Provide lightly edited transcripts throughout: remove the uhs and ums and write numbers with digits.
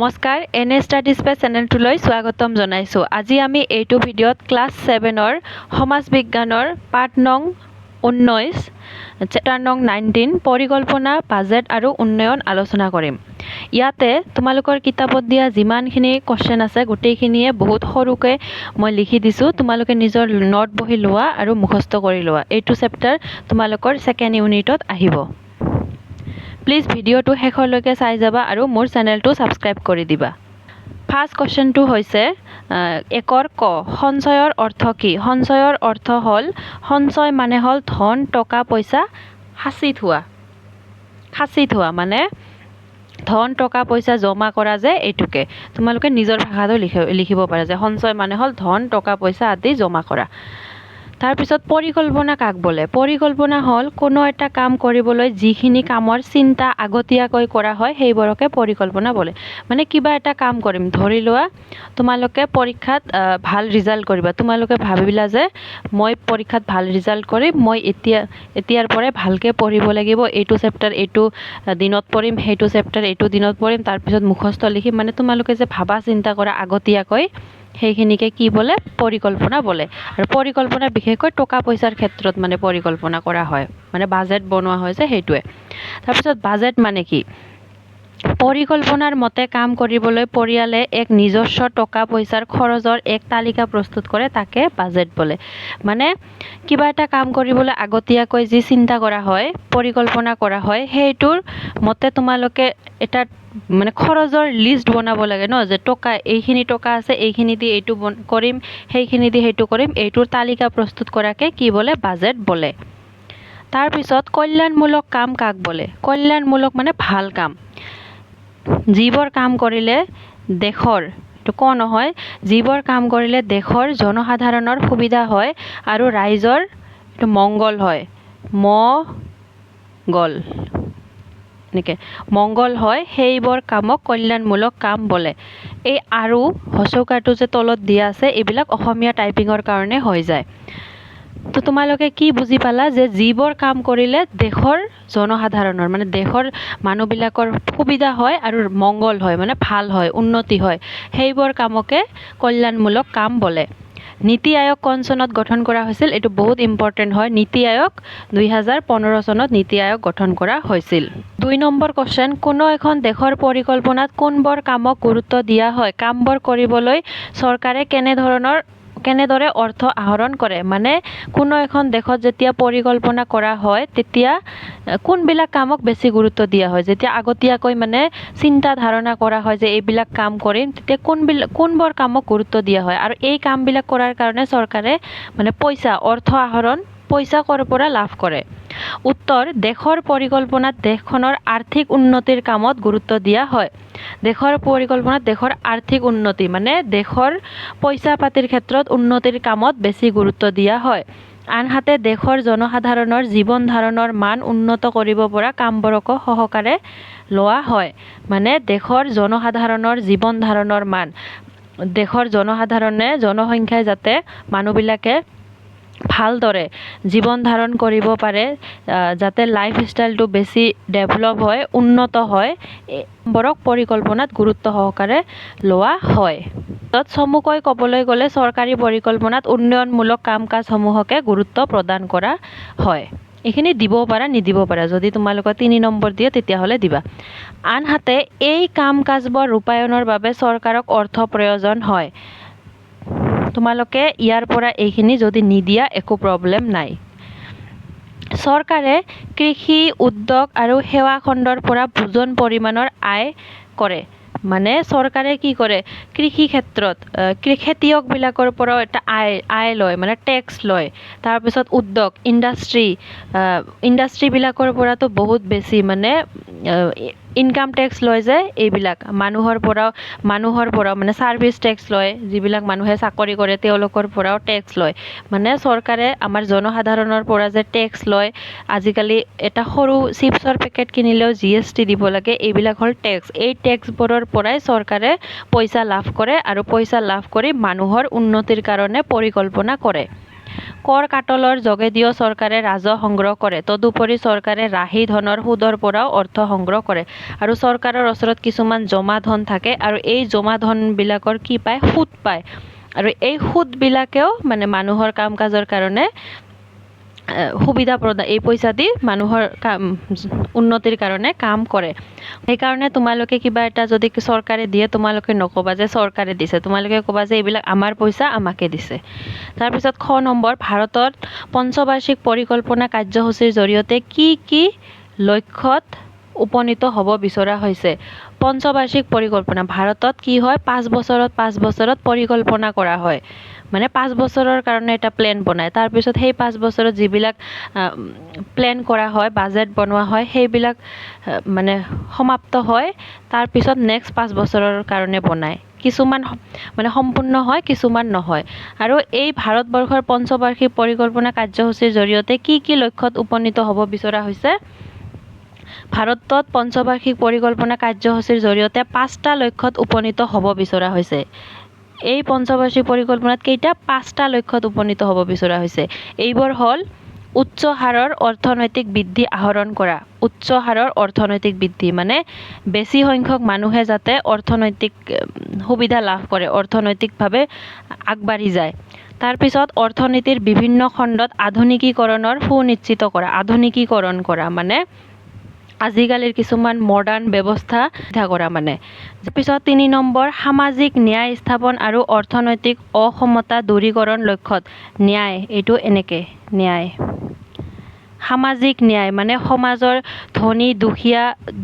নমস্কাৰ এনে studies pay চেনেলটোলৈ স্বাগতম জনাইছোঁ। আজি আমি এইটো ভিডিঅ'ত ক্লাছ 7ৰ সমাজ বিজ্ঞানৰ পাঠ নং 19 চেপ্টাৰ নং 19 পৰিকল্পনা বাজেট আৰু উন্নয়ন আলোচনা কৰিম। ইয়াতে তোমালোকৰ কিতাপত দিয়া যিমানখিনি কোৱেশ্চন আছে গোটেইখিনিয়ে বহুত সৰুকৈ মই লিখি দিছোঁ। তোমালোকে নিজৰ নোট বহি লোৱা আৰু মুখস্থ কৰি লোৱা। এইটো চেপ্টাৰ তোমালোকৰ ছেকেণ্ড ইউনিটত আহিব। প্লিজ ভিডিঅ'টো শেষলৈকে চাই যাবা আৰু মোৰ চেনেলটো ছাবস্ক্ৰাইব কৰি দিবা। ফাৰ্ষ্ট কুৱেশ্যনটো হৈছে একৰ ক সঞ্চয়ৰ অৰ্থ কি? সঞ্চয়ৰ অৰ্থ হ'ল সঞ্চয় মানে হ'ল ধন টকা পইচা সাঁচি থোৱা মানে ধন টকা পইচা জমা কৰা যে এইটোকে তোমালোকে নিজৰ ভাষাটো লিখিব পাৰা যে সঞ্চয় মানে হ'ল ধন টকা পইচা আদি জমা কৰা। তাৰপিছত পৰিকল্পনা কাক বোলে? পৰিকল্পনা হ'ল কোনো এটা কাম কৰিবলৈ যিখিনি কামৰ চিন্তা আগতীয়াকৈ কৰা হয় সেইবোৰকে পৰিকল্পনা বোলে। মানে কিবা এটা কাম কৰিম, ধৰি লোৱা তোমালোকে পৰীক্ষাত ভাল ৰিজাল্ট কৰিবা। তোমালোকে ভাবিলা যে মই পৰীক্ষাত ভাল ৰিজাল্ট কৰিম, মই এতিয়াৰ পৰাই ভালকৈ পঢ়িব লাগিব, এইটো চেপ্টাৰ এইটো দিনত পঢ়িম, সেইটো চেপ্টাৰ এইটো দিনত পঢ়িম, তাৰপিছত মুখস্থ লিখিম। মানে তোমালোকে যে ভাবা চিন্তা কৰা আগতীয়াকৈ সেইখিনিকে কি বোলে? পৰিকল্পনা বোলে। আৰু পৰিকল্পনা বিশেষকৈ টকা পইচাৰ ক্ষেত্ৰত মানে পৰিকল্পনা কৰা হয়, মানে বাজেট বনোৱা হয় যে সেইটোৱে। তাৰপিছত বাজেট মানে কি? পৰিকল্পনাৰ মতে কাম কৰিবলৈ পৰিয়ালে এক নিজস্ব টকা পইচাৰ খৰচৰ এক তালিকা প্ৰস্তুত কৰে, তাকে বাজেট বোলে। মানে কিবা এটা কাম কৰিবলৈ আগতীয়াকৈ যি চিন্তা কৰা হয়, পৰিকল্পনা কৰা হয়, সেইটোৰ মতে তোমালোকে এটা মানে খৰচৰ লিষ্ট বনাব লাগে ন, যে টকা এইখিনি টকা আছে, এইখিনি দি এইটো কৰিম, সেইখিনি দি সেইটো কৰিম, এইটোৰ তালিকা প্ৰস্তুত কৰাকে কি বোলে? বাজেট বোলে। তাৰপিছত কল্যাণমূলক কাম কাক বোলে? কল্যাণমূলক মানে ভাল কাম, যিবোৰ কাম কৰিলে দেশৰ এইটো ক নহয়, যিবোৰ কাম কৰিলে দেশৰ জনসাধাৰণৰ সুবিধা হয় আৰু ৰাইজৰ এইটো মংগল হয়, মংগল হয়, সেইবোৰ কামক কল্যাণমূলক কাম বোলে। এই আৰু হচৌকাটো যে তলত দিয়া আছে এইবিলাক অসমীয়া টাইপিঙৰ কাৰণে হৈ যায়। তো তোমালোকে কি বুজি পালা যে যিবোৰ কাম কৰিলে দেশৰ জনসাধাৰণৰ মানে দেশৰ মানুহবিলাকৰ সুবিধা হয় আৰু মংগল হয়, মানে ভাল হয়, উন্নতি হয়, সেইবোৰ কামকে কল্যাণমূলক কাম বোলে। নীতি আয়োগ কোন চনত গঠন কৰা হৈছিল? এইটো বহুত ইম্পৰ্টেণ্ট হয়। নীতি আয়োগ 2015 চনত নীতি আয়োগ গঠন কৰা হৈছিল। 2 নম্বৰ কুৱেশ্যন, কোনো এখন দেশৰ পৰিকল্পনাত কোনবোৰ কামক গুৰুত্ব দিয়া হয়? কামবোৰ কৰিবলৈ চৰকাৰে কেনেদৰে অৰ্থ আহৰণ কৰে? মানে কোনো এখন দেশত যেতিয়া পৰিকল্পনা কৰা হয় তেতিয়া কোনবিলাক কামক বেছি গুৰুত্ব দিয়া হয়? যেতিয়া আগতীয়াকৈ মানে চিন্তা ধাৰণা কৰা হয় যে এইবিলাক কাম কৰিম, তেতিয়া কোনবোৰ কামক গুৰুত্ব দিয়া হয়? আৰু এই কামবিলাক কৰাৰ কাৰণে চৰকাৰে মানে অৰ্থ আহৰণ পইচা ক'ৰ পৰা লাভ কৰে? উত্তৰ, দেশৰ পৰিকল্পনাত দেশখনৰ আৰ্থিক উন্নতিৰ কামত গুৰুত্ব দিয়া হয়। দেশৰ পৰিকল্পনাত দেশৰ আৰ্থিক উন্নতি মানে দেশৰ পইচা পাতিৰ ক্ষেত্ৰত উন্নতিৰ কামত বেছি গুৰুত্ব দিয়া হয়। আনহাতে দেশৰ জনসাধাৰণৰ জীৱন ধাৰণৰ মান উন্নত কৰিব পৰা কামবোৰকো সহকাৰে লোৱা হয়। মানে দেশৰ জনসাধাৰণৰ জীৱন ধাৰণৰ মান, দেশৰ জনসংখ্যাই যাতে মানুহবিলাকে ভালদৰে জীৱন ধাৰণ কৰিব পাৰে, যাতে লাইফ ষ্টাইলটো বেছি ডেভেলপ হয়, উন্নত হয়, এইবোৰক পৰিকল্পনাত গুৰুত্ব সহকাৰে লোৱা হয়। চমুকৈ ক'বলৈ গ'লে চৰকাৰী পৰিকল্পনাত উন্নয়নমূলক কাম কাজসমূহকে গুৰুত্ব প্ৰদান কৰা হয়। এইখিনি দিব পাৰা, নিদিব পাৰা। যদি তোমালোকৰ 3 নম্বৰ দিয়ে তেতিয়াহ'লে দিবা। আনহাতে এই কাম কাজবোৰ ৰূপায়ণৰ বাবে চৰকাৰক অৰ্থ প্ৰয়োজন হয়। তোমালোকে ইয়াৰ পৰা এইখিনি যদি নিদিয়া একো প্ৰব্লেম নাই। চৰকাৰে কৃষি, উদ্যোগ আৰু সেৱা খণ্ডৰ পৰা ভোজন পৰিমাণৰ আয় কৰে। মানে চৰকাৰে কি কৰে? কৃষি ক্ষেত্ৰত খেতিয়কবিলাকৰ পৰাও এটা আয় লয়, মানে টেক্স লয়। তাৰপিছত উদ্যোগ, ইণ্ডাষ্ট্ৰীবিলাকৰ পৰাতো বহুত বেছি মানে ইনকাম টেক্স লয় যে এইবিলাক মানুহৰ পৰাও মানে ছাৰ্ভিচ টেক্স লয়, যিবিলাক মানুহে চাকৰি কৰে তেওঁলোকৰ পৰাও টেক্স লয়। মানে চৰকাৰে আমাৰ জনসাধাৰণৰ পৰা যে টেক্স লয়, আজিকালি এটা সৰু চিপছৰ পেকেট কিনিলেও GST দিব লাগে, এইবিলাক হ'ল টেক্স। এই টেক্সবোৰৰ পৰাই চৰকাৰে পইচা লাভ কৰে আৰু পইচা লাভ কৰি মানুহৰ উন্নতিৰ কাৰণে পৰিকল্পনা কৰে। কৰ কাটলৰ যোগেদিও চৰকাৰে ৰাজহ সংগ্ৰহ কৰে। তদুপৰি চৰকাৰে ৰাহি ধনৰ সুদৰ পৰাও অৰ্থ সংগ্ৰহ কৰে আৰু চৰকাৰৰ ওচৰত কিছুমান জমা ধন থাকে আৰু এই জমা ধনবিলাকৰ কি পায়? সুদ পায়। আৰু এই সুদবিলাকেও মানে মানুহৰ কাম কাজৰ কাৰণে সুবিধা প্ৰদান, এই পইচা দি মানুহৰ উন্নতিৰ কাৰণে কাম কৰে। সেইকাৰণে তোমালোকে কিবা এটা যদি চৰকাৰে দিয়ে তোমালোকে নক'বা যে চৰকাৰে দিছে, তোমালোকে ক'বা যে এইবিলাক আমাৰ পইচা আমাকে দিছে। তাৰপিছত খ নম্বৰ, ভাৰতত পঞ্চবাৰ্ষিক পৰিকল্পনা কাৰ্যসূচীৰ জৰিয়তে কি কি লক্ষ্যত উপনীত হ'ব বিচৰা হৈছে? পঞ্চবাৰ্ষিক পৰিকল্পনা ভাৰতত কি হয়? 5 বছৰত পৰিকল্পনা কৰা হয়। মানে 5 বছৰৰ কাৰণে এটা প্লেন বনায়। তাৰপিছত সেই 5 বছৰত যিবিলাক প্লেন কৰা হয়, বাজেট বনোৱা হয়, সেইবিলাক মানে সমাপ্ত হয়। তাৰপিছত নেক্সট 5 বছৰৰ কাৰণে বনায়। কিছুমান মানে সম্পূৰ্ণ হয়, কিছুমান নহয়। আৰু এই ভাৰতবৰ্ষৰ পঞ্চবাৰ্ষিক পৰিকল্পনা কাৰ্যসূচীৰ জৰিয়তে কি কি লক্ষ্যত উপনীত হ'ব বিচৰা হৈছে? ভাৰতত পঞ্চবাৰ্ষিক পৰিকল্পনা কাৰ্যসূচীৰ জৰিয়তে 5টা লক্ষ্যত উপনীত হ'ব বিচৰা হৈছে। এই পঞ্চবাৰ্ষিক পৰিকল্পনাত কেইটা? 5টা লক্ষ্যত উপনীত হ'ব বিচৰা হৈছে। এইবোৰ হ'ল উচ্চ হাৰৰ অৰ্থনৈতিক বৃদ্ধি আহৰণ কৰা। উচ্চ হাৰৰ অৰ্থনৈতিক বৃদ্ধি মানে বেছি সংখ্যক মানুহে যাতে অৰ্থনৈতিক সুবিধা লাভ কৰে, অৰ্থনৈতিকভাৱে আগবাঢ়ি যায়। তাৰপিছত অৰ্থনীতিৰ বিভিন্ন খণ্ডত আধুনিকীকৰণৰ সুনিশ্চিত কৰা। আধুনিকীকৰণ কৰা মানে আজিকালিৰ কিছুমান মডাৰ্ণ ব্যৱস্থা কৰা মানে। তাৰপিছত 3 নম্বৰ, সামাজিক ন্যায় স্থাপন আৰু অৰ্থনৈতিক অসমতা দূৰীকৰণ লক্ষ্যত। ন্যায়, এইটো এনেকে ন্যায়। সামাজিক ন্যায় মানে সমাজৰ ধনী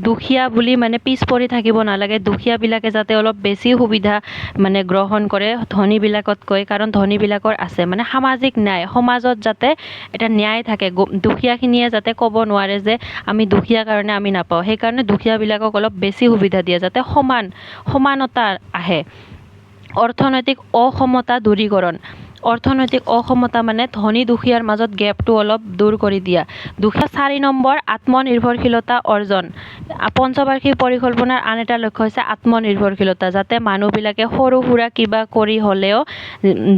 দুখীয়া বুলি মানে পিছ পৰি থাকিব নালাগে। দুখীয়াবিলাকে যাতে অলপ বেছি সুবিধা মানে গ্ৰহণ কৰে ধনীবিলাকতকৈ, কাৰণ ধনীবিলাকৰ আছে। মানে সামাজিক ন্যায়, সমাজত যাতে এটা ন্যায় থাকে। দুখীয়াখিনিয়ে যাতে ক'ব নোৱাৰে যে আমি দুখীয়া কাৰণে আমি নাপাওঁ। সেইকাৰণে দুখীয়াবিলাকক অলপ বেছি সুবিধা দিয়ে যাতে সমানতা আহে। অৰ্থনৈতিক অসমতা দূৰীকৰণ। অৰ্থনৈতিক অসমতা মানে ধনী দুখীয়াৰ মাজত গেপটো অলপ দূৰ কৰি দিয়া। 4 নম্বৰ, আত্মনিৰ্ভৰশীলতা অৰ্জন। পঞ্চবাৰ্ষিক পৰিকল্পনাৰ আন এটা লক্ষ্য হৈছে আত্মনিৰ্ভৰশীলতা, যাতে মানুহবিলাকে সৰু সুৰা কিবা কৰি হ'লেও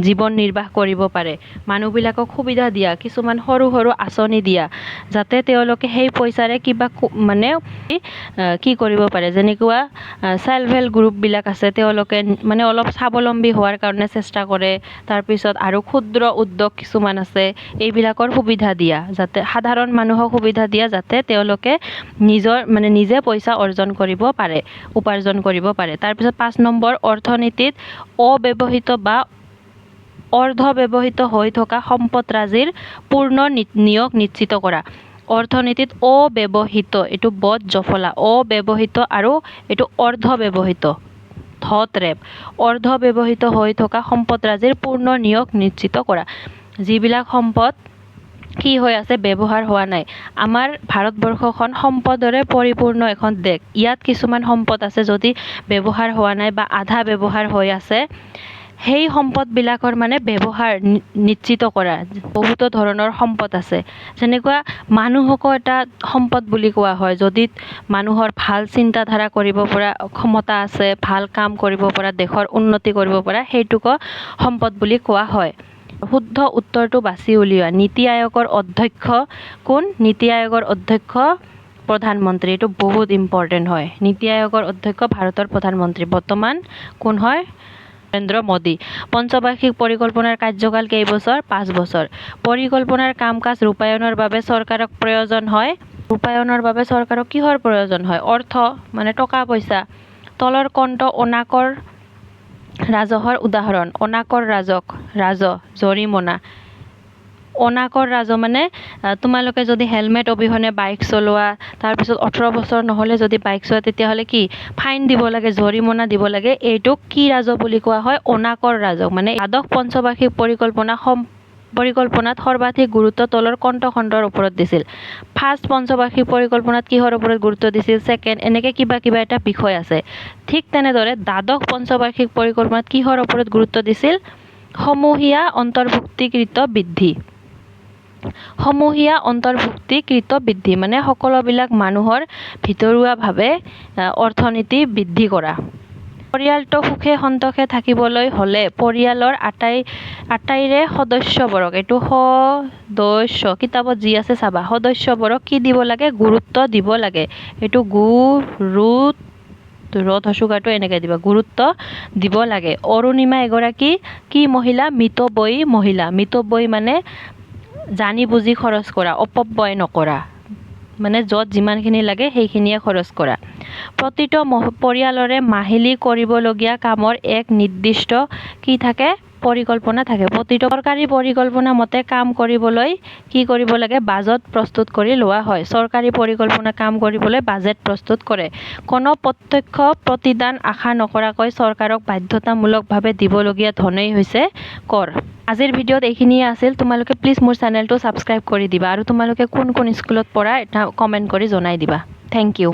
জীৱন নিৰ্বাহ কৰিব পাৰে। মানুহবিলাকক সুবিধা দিয়া, কিছুমান সৰু সৰু আঁচনি দিয়া, যাতে তেওঁলোকে সেই পইচাৰে কিবা মানে কি কৰিব পাৰে। যেনেকুৱা চেল্ফ হেল্প গ্ৰুপবিলাক আছে, তেওঁলোকে মানে অলপ স্বাৱলম্বী হোৱাৰ কাৰণে চেষ্টা কৰে। তাৰপিছত আৰু ক্ষুদ্ৰ উদ্যোগ কিছুমান আছে, এইবিলাকৰ সুবিধা দিয়া, যাতে সাধাৰণ মানুহক সুবিধা দিয়া যাতে তেওঁলোকে নিজে পইচা উপাৰ্জন কৰিব পাৰে। তাৰপিছত 5 নম্বৰ, অৰ্থনীতিত অব্যৱহৃত বা অৰ্ধব্যৱহৃত হৈ থকা সম্পদৰাজিৰ পূৰ্ণ নিয়োগ নিশ্চিত কৰা। অৰ্থনীতিত অব্যৱহৃত, এইটো বদ জফলা, অব্যৱহৃত আৰু এইটো অৰ্ধব্যৱহৃত, অৰ্ধব্যৱহৃত হৈ থকা সম্পদৰাজিৰ পূৰ্ণ নিয়োগ নিশ্চিত কৰা। যিবিলাক সম্পদ কি হৈ আছে? ব্যৱহাৰ হোৱা নাই। আমাৰ ভাৰতবৰ্ষখন সম্পদৰে পৰিপূৰ্ণ এখন দেশ। ইয়াত কিছুমান সম্পদ আছে যদি ব্যৱহাৰ হোৱা নাই বা আধা ব্যৱহাৰ হৈ আছে, সেই সম্পদবিলাকৰ মানে ব্যৱহাৰ নিশ্চিত কৰা। বহুতো ধৰণৰ সম্পদ আছে, যেনেকুৱা মানুহকো এটা সম্পদ বুলি কোৱা হয়। যদি মানুহৰ ভাল চিন্তাধাৰা কৰিব পৰা ক্ষমতা আছে, ভাল কাম কৰিব পৰা, দেশৰ উন্নতি কৰিব পৰা, সেইটোকো সম্পদ বুলি কোৱা হয়। শুদ্ধ উত্তৰটো বাছি উলিওৱা। নীতি আয়োগৰ অধ্যক্ষ কোন? নীতি আয়োগৰ অধ্যক্ষ প্ৰধানমন্ত্ৰী। এইটো বহুত ইম্পৰ্টেণ্ট হয়। নীতি আয়োগৰ অধ্যক্ষ ভাৰতৰ প্ৰধানমন্ত্ৰী বৰ্তমান কোন হয়? নৰেন্দ্ৰ মোদী। পঞ্চবাৰ্ষিক পৰিকল্পনাৰ কাৰ্যকাল কেইবছৰ? 5 বছৰ। পৰিকল্পনাৰ কাম কাজ ৰূপায়ণৰ বাবে চৰকাৰক প্ৰয়োজন হয়। ৰূপায়ণৰ বাবে চৰকাৰক কিহৰ প্ৰয়োজন হয়? অৰ্থ মানে টকা পইচা। তলৰ কোনটো অনাকৰ ৰাজহৰ উদাহৰণ? অনাকৰ ৰাজহ, জৰিমনা। অনাকৰ ৰাজহ মানে তোমালোকে যদি হেলমেট অবিহনে বাইক চলোৱা, তাৰপিছত 18 বছৰ নহ'লে যদি বাইক চলোৱা, তেতিয়াহ'লে কি ফাইন দিব লাগে, জৰিমনা দিব লাগে। এইটোক কি ৰাজহ বুলি কোৱা হয়? অনাকৰ ৰাজহ। মানে দ্বাদশ পঞ্চবাৰ্ষিক পৰিকল্পনাত সৰ্বাধিক গুৰুত্ব তলৰ কোনটো খণ্ডৰ ওপৰত দিছিল? ফাৰ্ষ্ট পঞ্চবাৰ্ষিক পৰিকল্পনাত কিহৰ ওপৰত গুৰুত্ব দিছিল? ছেকেণ্ড, এনেকৈ কিবা এটা বিষয় আছে। ঠিক তেনেদৰে দ্বাদশ পঞ্চবাৰ্ষিক পৰিকল্পনাত কিহৰ ওপৰত গুৰুত্ব দিছিল? সমূহীয়া অন্তৰ্ভুক্তিকৃত বৃদ্ধি। সমূহীয়া অন্তৰ্ভুক্তিকৃত বৃদ্ধি মানে সকলোবিলাক মানুহৰ ভিতৰুৱাভাৱে অৰ্থনীতি বৃদ্ধি কৰা। পৰিয়ালটো সুখে সন্তোষে থাকিবলৈ হ'লে পৰিয়ালৰ আটাইৰে সদস্যবোৰক এইটো সদস্য কিতাপত যি আছে চাবা সদস্যবোৰক কি দিব লাগে গুৰুত্ব দিব লাগে এইটো হচুকাটো এনেকৈ দিবা গুৰুত্ব দিব লাগে অৰুণিমা এগৰাকী কি মহিলা মিতব্যয়ী মহিলা মিতব্যয়ী মানে জানি বুজি খৰচ কৰা অপব্যয় নকৰা মানে য'ত যিমানখিনি লাগে সেইখিনিয়ে খৰচ কৰা প্ৰতিটো পৰিয়ালৰে মাহিলী কৰিবলগীয়া কামৰ এক নিৰ্দিষ্ট কি থাকে পৰিকল্পনা থাকে প্ৰতিটো চৰকাৰী পৰিকল্পনা মতে কাম কৰিবলৈ কি কৰিব লাগে বাজেট প্ৰস্তুত কৰি লোৱা হয় চৰকাৰী পৰিকল্পনা কাম কৰিবলৈ বাজেট প্ৰস্তুত কৰে কোনো প্ৰত্যক্ষ প্ৰতিদান আশা নকৰাকৈ চৰকাৰক বাধ্যতামূলকভাৱে দিবলগীয়া ধনেই হৈছে কৰ আজিৰ ভিডিঅ'ত এইখিনিয়ে আছিল তোমালোকে প্লিজ মোৰ চেনেলটো ছাবস্ক্ৰাইব কৰি দিবা আৰু তোমালোকে কোন স্কুলত পঢ়া এটা কমেণ্ট কৰি জনাই দিবা থেংক ইউ